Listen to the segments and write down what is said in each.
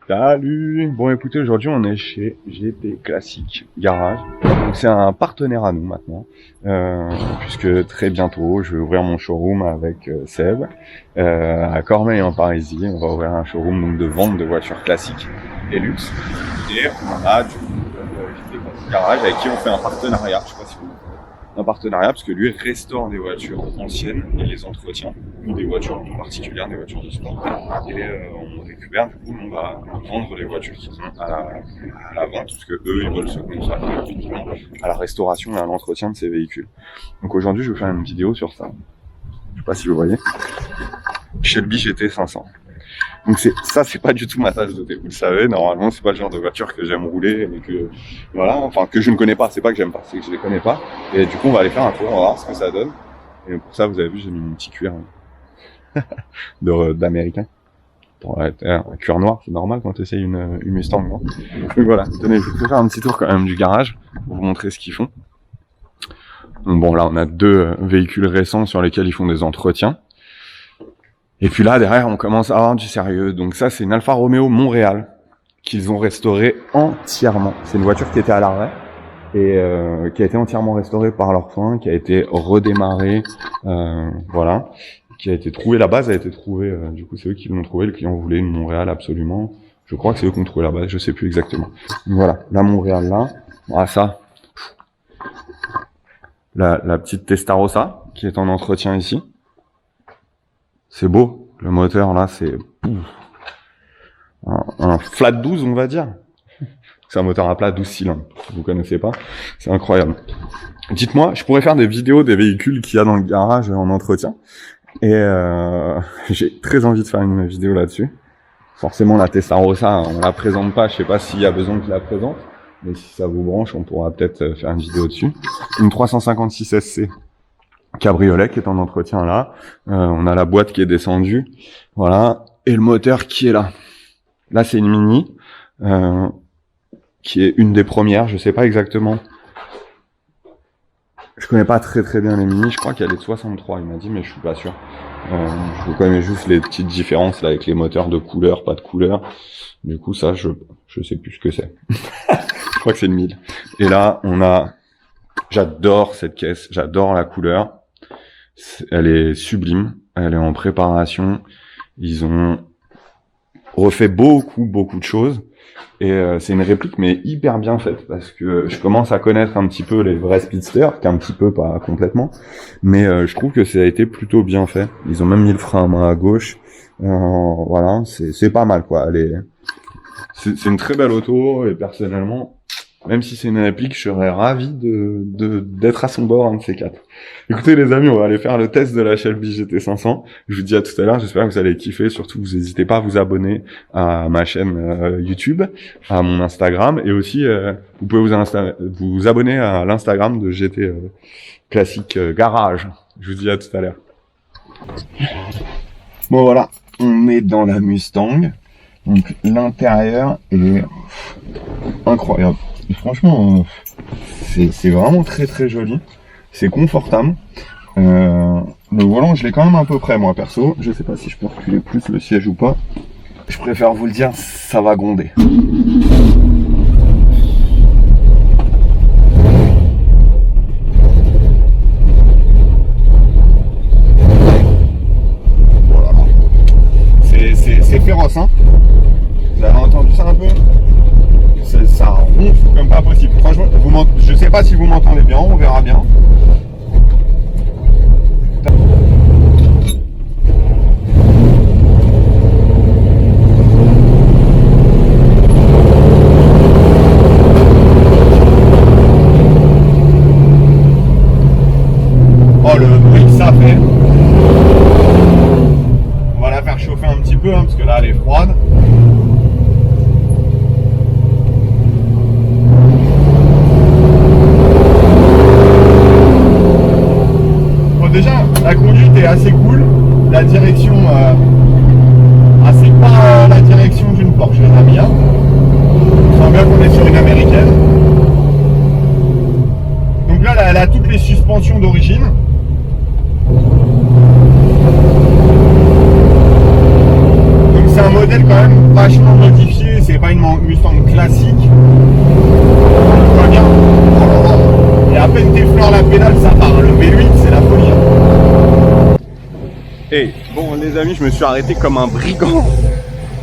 Salut. Bon écoutez, aujourd'hui on est chez GT Classique Garage. Donc c'est un partenaire à nous maintenant, puisque très bientôt je vais ouvrir mon showroom avec Seb à Cormeilles en Parisie. On va ouvrir un showroom donc de vente de voitures classiques et luxe. Et on a du coup GT Classique Garage avec qui on fait un partenariat. Je sais pas si vous un partenariat parce que lui restaure des voitures anciennes et les entretient, ou des voitures particulières, des voitures de sport. Et on récupère, du coup, on va vendre les voitures qui sont à la vente, parce que eux, ils veulent se consacrer uniquement à la restauration et à l'entretien de ces véhicules. Donc aujourd'hui, je vais faire une vidéo sur ça. Je sais pas si vous voyez. Shelby GT 500. Donc ça, c'est pas du tout ma tasse de thé. Vous le savez, normalement, c'est pas le genre de voiture que j'aime rouler et que, voilà, enfin, que je ne connais pas. C'est pas que j'aime pas, c'est que je les connais pas. Et du coup, on va aller faire un tour, on va voir ce que ça donne. Et pour ça, vous avez vu, j'ai mis mon petit cuir d'américain. Un cuir noir, c'est normal quand tu essayes une Mustang, non? Donc voilà, tenez, je vais faire un petit tour quand même du garage pour vous montrer ce qu'ils font. Donc bon, là, on a deux véhicules récents sur lesquels ils font des entretiens. Et puis là, derrière, on commence à avoir du sérieux. Donc ça, c'est une Alfa Romeo Montréal qu'ils ont restaurée entièrement. C'est une voiture qui était à l'arrêt et qui a été entièrement restaurée par leurs soins, qui a été redémarrée, voilà, qui a été trouvée. La base a été trouvée. Du coup, c'est eux qui l'ont trouvée. Le client voulait une Montréal absolument. Je crois que c'est eux qui ont trouvé la base. Je sais plus exactement. Donc voilà, la Montréal là. Voilà ça. La petite Testarossa qui est en entretien ici. C'est beau, le moteur là, c'est un flat 12 on va dire. C'est un moteur à plat 12 cylindres, vous connaissez pas, c'est incroyable. Dites-moi, je pourrais faire des vidéos des véhicules qu'il y a dans le garage en entretien. Et j'ai très envie de faire une vidéo là-dessus. Forcément la Testarossa, on la présente pas, je sais pas s'il y a besoin que je la présente. Mais si ça vous branche, on pourra peut-être faire une vidéo dessus. Une 356 SC. Cabriolet qui est en entretien là, on a la boîte qui est descendue, voilà, et le moteur qui est là. Là c'est une Mini, qui est une des premières, je sais pas exactement. Je connais pas très bien les Mini, je crois qu'elle est de 63, il m'a dit, mais je suis pas sûr. Je connais juste les petites différences là avec les moteurs de couleur, pas de couleur. Du coup ça, je sais plus ce que c'est. Je crois que c'est une 1000. Et là on a, j'adore cette caisse, j'adore la couleur. Elle est sublime, elle est en préparation, ils ont refait beaucoup de choses, et c'est une réplique mais hyper bien faite, parce que je commence à connaître un petit peu les vrais speedsters, qu'un petit peu, pas complètement, mais je trouve que ça a été plutôt bien fait. Ils ont même mis le frein à main à gauche, voilà, c'est pas mal quoi, c'est une très belle auto, et personnellement, même si c'est une réplique, je serais ravi d'être à son bord, un de ces quatre. Écoutez les amis, on va aller faire le test de la Shelby GT 500. Je vous dis à tout à l'heure, j'espère que vous allez kiffer. Surtout, vous n'hésitez pas à vous abonner à ma chaîne YouTube, à mon Instagram, et aussi vous pouvez vous abonner à l'Instagram de GT Classique Garage. Je vous dis à tout à l'heure. Bon voilà, on est dans la Mustang. Donc l'intérieur est incroyable. Et franchement, c'est vraiment très joli. C'est confortable. Le volant, je l'ai quand même à peu près, moi, perso. Je sais pas si je peux reculer plus le siège ou pas. Je préfère vous le dire, ça va gronder. Voilà. C'est féroce, hein. Vous avez entendu ça un peu? Ça ronfle comme pas possible. Franchement, je sais pas si vous m'entendez bien, on verra bien. Oh, le bruit que ça fait. On va la faire chauffer un petit peu, hein, parce que là, elle est froide. Mustang classique, pas bien. Et à peine t'effleures la pédale, ça part. Le V8, c'est la folie. Et bon, les amis, je me suis arrêté comme un brigand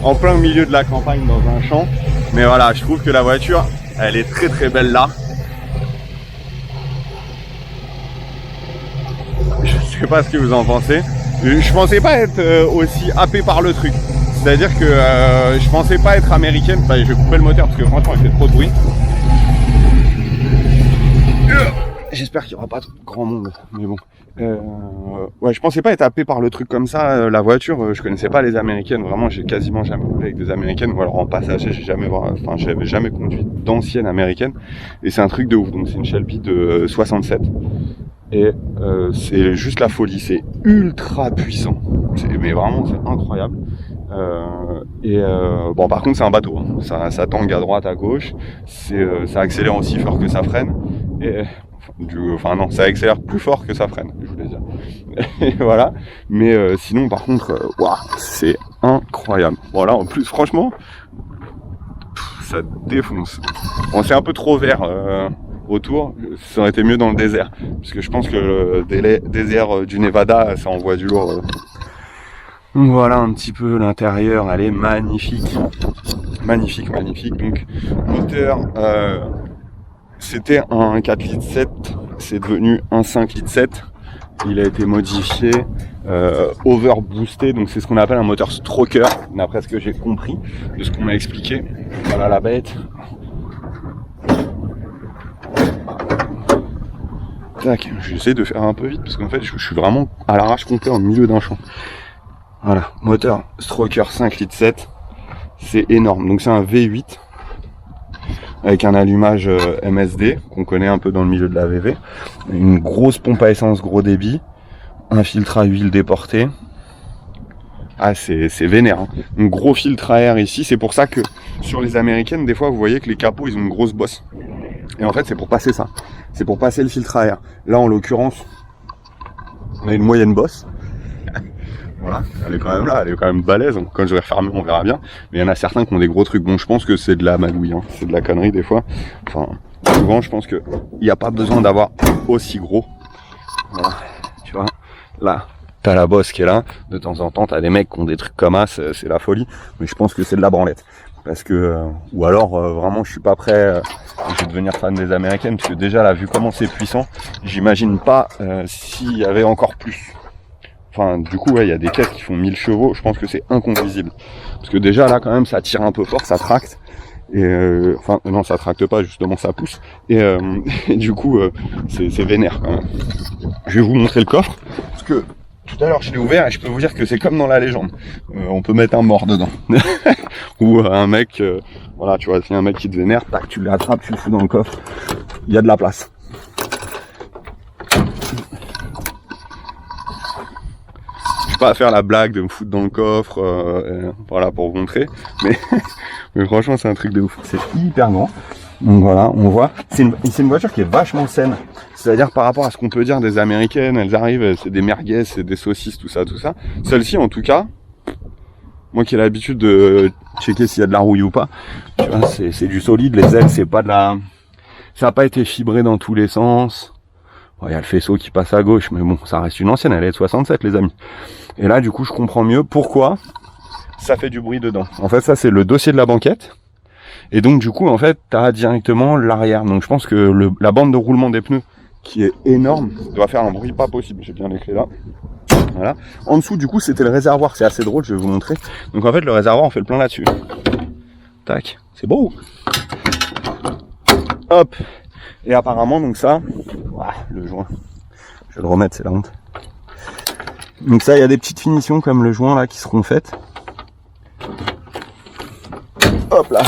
en plein milieu de la campagne dans un champ. Mais voilà, je trouve que la voiture, elle est très très belle là. Je sais pas ce que vous en pensez. Je pensais pas être aussi happé par le truc. C'est-à-dire que je pensais pas être américaine. Enfin, je vais couper le moteur parce que franchement, il fait trop de bruit. J'espère qu'il n'y aura pas trop de grand monde, mais bon. Ouais, je pensais pas être happé par le truc comme ça. La voiture, je connaissais pas les américaines. Vraiment, j'ai quasiment jamais roulé avec des américaines. Ou alors en passager, j'avais jamais conduit d'anciennes américaines. Et c'est un truc de ouf. Donc c'est une Shelby de 67. Et c'est juste la folie. C'est ultra puissant. Mais vraiment, c'est incroyable. Bon, par contre, c'est un bateau. Hein. Ça tangue à droite, à gauche. Ça accélère aussi fort que ça freine. Enfin non, ça accélère plus fort que ça freine, je voulais dire. Et voilà. Mais sinon, par contre, c'est incroyable. Voilà, en plus, franchement, ça défonce. Bon, c'est un peu trop vert autour. Ça aurait été mieux dans le désert, parce que je pense que le désert du Nevada, ça envoie du lourd. Donc voilà un petit peu l'intérieur, elle est magnifique. Magnifique, magnifique. Donc, moteur... c'était un 4 litres 7, c'est devenu un 5 litres 7. Il a été modifié, overboosté, donc c'est ce qu'on appelle un moteur stroker, d'après ce que j'ai compris, de ce qu'on m'a expliqué. Voilà la bête. Tac, j'essaie de faire un peu vite, parce qu'en fait je suis vraiment à l'arrache complet en milieu d'un champ. Voilà, moteur stroker 5 litres 7, c'est énorme, donc c'est un V8. Avec un allumage MSD qu'on connaît un peu dans le milieu de la VV, une grosse pompe à essence gros débit, un filtre à huile déporté. Ah, c'est vénère, hein. Un gros filtre à air ici, c'est pour ça que sur les américaines, des fois vous voyez que les capots ils ont une grosse bosse. Et en fait c'est pour passer ça, c'est pour passer le filtre à air. Là en l'occurrence, on a une moyenne bosse. Voilà, elle est quand même là, elle est quand même balèze. Quand je vais refermer, on verra bien. Mais il y en a certains qui ont des gros trucs. Bon, je pense que c'est de la magouille, hein. C'est de la connerie des fois. Enfin, souvent, je pense que il n'y a pas besoin d'avoir aussi gros. Voilà, tu vois. Là, t'as la bosse qui est là. De temps en temps, t'as des mecs qui ont des trucs comme ça, c'est la folie. Mais je pense que c'est de la branlette. Parce que, ou alors, vraiment, je suis pas prêt. Je vais devenir fan des américaines, parce que déjà, là, vu comment c'est puissant, j'imagine pas s'il y avait encore plus. Enfin, du coup, ouais, il y a des caisses qui font 1000 chevaux, je pense que c'est inconduisible. Parce que déjà, là, quand même, ça tire un peu fort, ça tracte. Et enfin, non, ça tracte pas, justement, ça pousse. Et du coup, c'est vénère, quand même. Je vais vous montrer le coffre, parce que tout à l'heure, je l'ai ouvert, et je peux vous dire que c'est comme dans la légende. On peut mettre un mort dedans. Ou un mec, voilà, tu vois, s'il y a un mec qui te vénère, tac, tu l'attrapes, tu le fous dans le coffre. Il y a de la place. Pas à faire la blague de me foutre dans le coffre, voilà, pour vous montrer, mais franchement c'est un truc de ouf, c'est hyper grand. Donc voilà, on voit, c'est une voiture qui est vachement saine, c'est-à-dire par rapport à ce qu'on peut dire des américaines, elles arrivent, c'est des merguez, c'est des saucisses, tout ça. Celle-ci en tout cas, moi qui ai l'habitude de checker s'il y a de la rouille ou pas, tu vois, c'est du solide, les ailes, c'est pas de la, ça a pas été fibré dans tous les sens. Il y a le faisceau qui passe à gauche, mais bon, ça reste une ancienne, elle est de 67 les amis. Et là, du coup, je comprends mieux pourquoi ça fait du bruit dedans. En fait, ça, c'est le dossier de la banquette. Et donc, du coup, en fait, tu as directement l'arrière. Donc, je pense que la bande de roulement des pneus, qui est énorme, doit faire un bruit pas possible. J'ai bien les clés là. Voilà. En dessous, du coup, c'était le réservoir. C'est assez drôle, je vais vous montrer. Donc, en fait, le réservoir, on fait le plein là-dessus. Tac. C'est beau. Hop. Et apparemment, donc ça, le joint, je vais le remettre, c'est la honte. Donc ça, il y a des petites finitions comme le joint là qui seront faites. Hop là.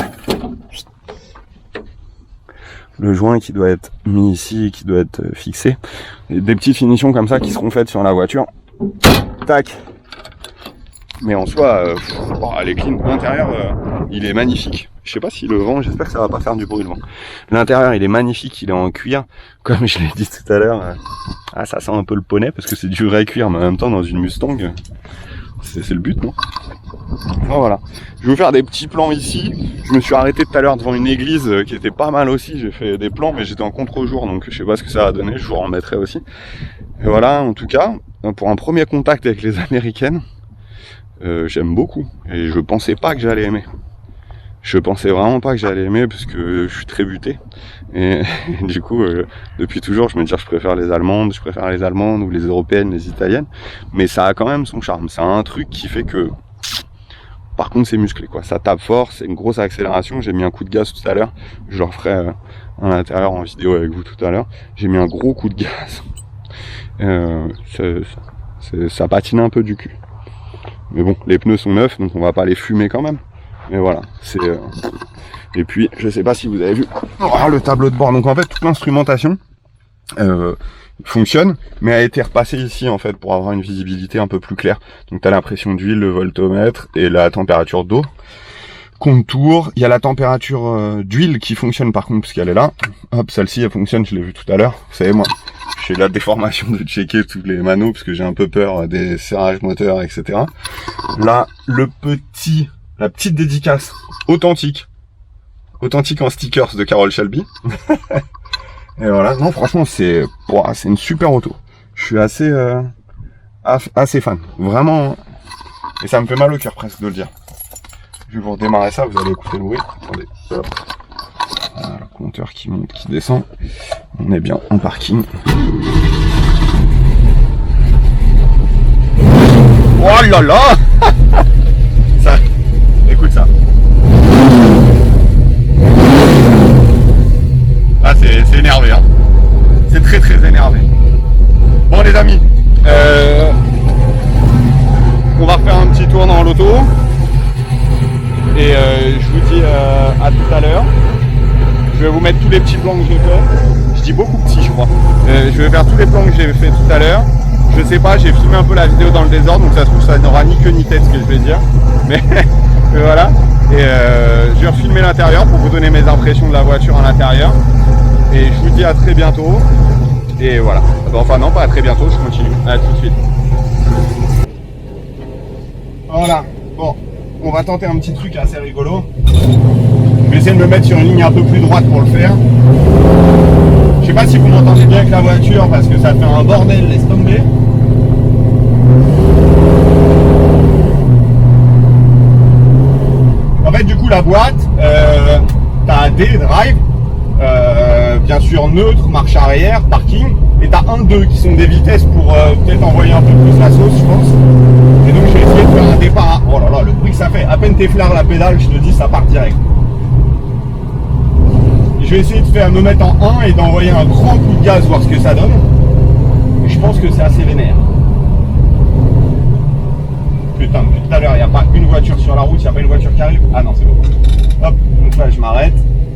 Le joint qui doit être mis ici, qui doit être fixé. Et des petites finitions comme ça qui seront faites sur la voiture. Tac. Mais en soi, les clean. L'intérieur, il est magnifique. Je sais pas si le vent, j'espère que ça va pas faire du bruit le vent. L'intérieur, il est magnifique, il est en cuir. Comme je l'ai dit tout à l'heure, ça sent un peu le poney parce que c'est du vrai cuir, mais en même temps, dans une Mustang, C'est le but, non? Enfin, voilà. Je vais vous faire des petits plans ici. Je me suis arrêté tout à l'heure devant une église qui était pas mal aussi. J'ai fait des plans, mais j'étais en contre-jour, donc je sais pas ce que ça va donner. Je vous en remettrai aussi. Et voilà, en tout cas, pour un premier contact avec les Américaines, j'aime beaucoup. Et je pensais pas que j'allais aimer. Je pensais vraiment pas que j'allais aimer parce que je suis très buté. Et du coup, depuis toujours, je me dis je préfère les Allemandes ou les Européennes, les Italiennes. Mais ça a quand même son charme. Ça a un truc qui fait que, par contre, c'est musclé, quoi. Ça tape fort, c'est une grosse accélération. J'ai mis un coup de gaz tout à l'heure. Je le referai à l'intérieur en vidéo avec vous tout à l'heure. J'ai mis un gros coup de gaz. Ça patine un peu du cul. Mais bon, les pneus sont neufs, donc on va pas les fumer quand même. Mais voilà, c'est... Et puis, je sais pas si vous avez vu le tableau de bord. Donc en fait, toute l'instrumentation fonctionne, mais a été repassée ici en fait pour avoir une visibilité un peu plus claire. Donc tu as la pression d'huile, le voltomètre et la température d'eau. Contour, il y a la température d'huile qui fonctionne par contre, parce qu'elle est là. Hop, celle-ci elle fonctionne, je l'ai vu tout à l'heure. Vous savez, moi, j'ai la déformation de checker tous les manos, parce que j'ai un peu peur des serrages moteurs, etc. Là, la petite dédicace authentique en stickers de Carroll Shelby. Et voilà, non franchement c'est une super auto. Je suis assez fan, vraiment. Et ça me fait mal au cœur presque de le dire. Je vais vous redémarrer ça, vous allez écouter le bruit. Attendez, hop. Voilà, le compteur qui monte, qui descend. On est bien en parking. Oh là là. Ça, écoute ça. Ah, c'est énervé, hein. C'est très très énervé. Bon les amis, on va refaire un petit tour dans l'auto. Et je vous dis à tout à l'heure. Je vais vous mettre tous les petits plans que j'ai fait. Je dis beaucoup petits, je crois. Je vais faire tous les plans que j'ai fait tout à l'heure. Je sais pas, j'ai filmé un peu la vidéo dans le désordre, donc ça se trouve ça n'aura ni queue ni tête ce que je vais dire. Mais voilà. Et je vais refilmer l'intérieur pour vous donner mes impressions de la voiture à l'intérieur. Et je vous dis à très bientôt. Et voilà. Enfin non, pas à très bientôt, je continue. À tout de suite. Voilà. Bon, on va tenter un petit truc assez rigolo. Je vais essayer de me mettre sur une ligne un peu plus droite pour le faire. Je sais pas si vous m'entendez bien avec la voiture parce que ça fait un bordel, laisse tomber. En fait, du coup, la boîte, t'as D, drive, bien sûr neutre, marche arrière, parking, et t'as 1-2 qui sont des vitesses pour peut-être envoyer un peu plus la sauce, je pense. Et donc, j'ai essayé de faire un départ. Oh là là, le bruit que ça fait, à peine t'effleures la pédale, je te dis, ça part direct. Je vais essayer de me mettre en 1 et d'envoyer un grand coup de gaz, voir ce que ça donne. Et je pense que c'est assez vénère. Putain, depuis tout à l'heure, il n'y a pas une voiture sur la route, il n'y a pas une voiture qui arrive. Ah non, c'est bon. Hop, donc là, je m'arrête.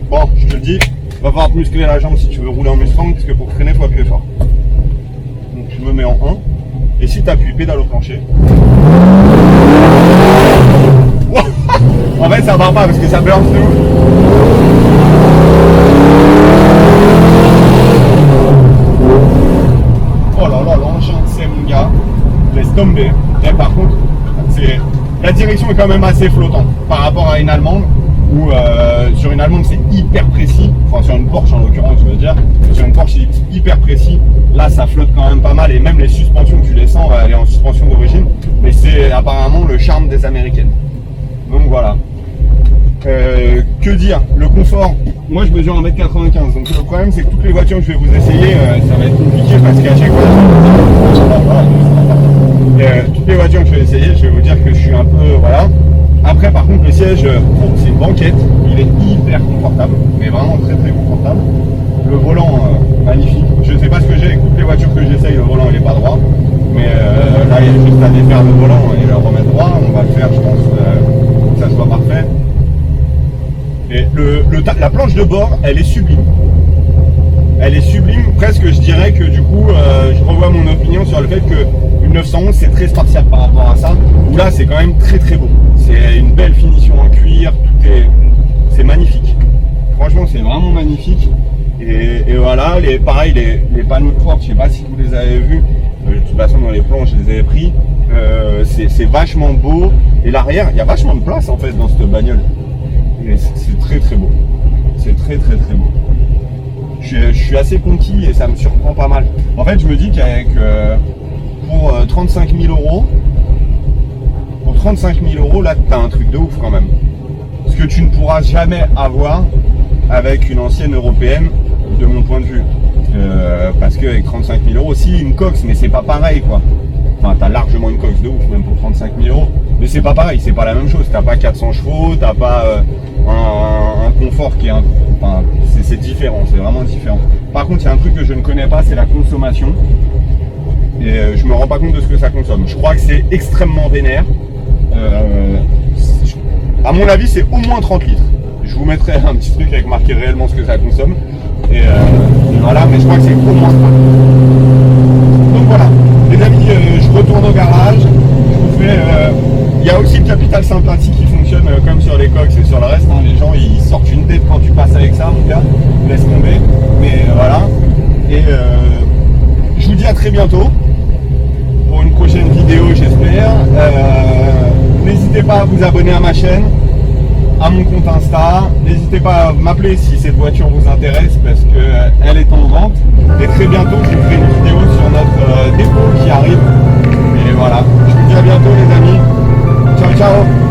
Bon, je te le dis, va falloir te muscler la jambe si tu veux rouler en Mustang, parce que pour freiner, il faut appuyer fort. Donc je me mets en 1. Et si tu appuies pédale au plancher. En fait, ça va pas parce que ça burn de ouf. Oh là là, l'engin c'est mon gars, laisse tomber. Et par contre, la direction est quand même assez flottante par rapport à une allemande où sur une allemande c'est hyper précis, enfin sur une Porsche en l'occurrence je veux dire, sur une Porsche c'est hyper précis, là ça flotte quand même pas mal et même les suspensions tu les sens, elle est en suspension d'origine, mais c'est apparemment le charme des américaines. Donc voilà. Que dire, le confort, moi je mesure 1m95, donc le problème c'est que toutes les voitures que je vais vous essayer, ça va être compliqué parce qu'à chaque fois, toutes les voitures que je vais essayer, je vais vous dire que je suis un peu, voilà. Après par contre le siège, c'est une banquette, il est hyper confortable, mais vraiment très très confortable. Le volant, magnifique, je ne sais pas ce que j'ai avec toutes les voitures que j'essaye, le volant il est pas droit, mais là il y a juste à défaire le volant et le remettre droit, on va le faire je pense que ça soit parfait. Et la planche de bord, elle est sublime. Elle est sublime, presque je dirais que du coup, je revois mon opinion sur le fait que une 911 c'est très spartiate par rapport à ça, où là c'est quand même très très beau. C'est une belle finition en cuir, c'est magnifique. Franchement c'est vraiment magnifique. Et voilà, pareil, les panneaux de porte, je sais pas si vous les avez vus, de toute façon dans les plans je les avais pris. C'est vachement beau. Et l'arrière, il y a vachement de place en fait dans cette bagnole. Et c'est très très beau. C'est très très très beau. Je suis assez conquis et ça me surprend pas mal. En fait, je me dis qu'avec pour 35 000 euros, là, t'as un truc de ouf quand même. Ce que tu ne pourras jamais avoir avec une ancienne européenne, de mon point de vue. Parce qu'avec 35 000 euros, si une Cox, mais c'est pas pareil quoi. Enfin, t'as largement une Cox de ouf, même pour 35 000 euros. Mais c'est pas pareil, c'est pas la même chose. T'as pas 400 chevaux, t'as pas un confort qui est enfin, c'est différent, c'est vraiment différent. Par contre, il y a un truc que je ne connais pas, c'est la consommation. Et je me rends pas compte de ce que ça consomme. Je crois que c'est extrêmement vénère. À mon avis, c'est au moins 30 litres. Je vous mettrai un petit truc avec marqué réellement ce que ça consomme. Et voilà, mais je crois que c'est au moins 30. Donc voilà, les amis, je retourne au garage. Je vous fais. Il y a aussi le capital sympathie qui fonctionne comme sur les Cox et sur le reste. Hein. Les gens ils sortent une tête quand tu passes avec ça, mon gars. Laisse tomber. Mais voilà. Et je vous dis à très bientôt pour une prochaine vidéo, j'espère. N'hésitez pas à vous abonner à ma chaîne, à mon compte Insta. N'hésitez pas à m'appeler si cette voiture vous intéresse parce qu'elle est en vente. Et très bientôt, je vous ferai une vidéo sur notre dépôt qui arrive. Et voilà, je vous dis à bientôt les amis. Ciao, ciao.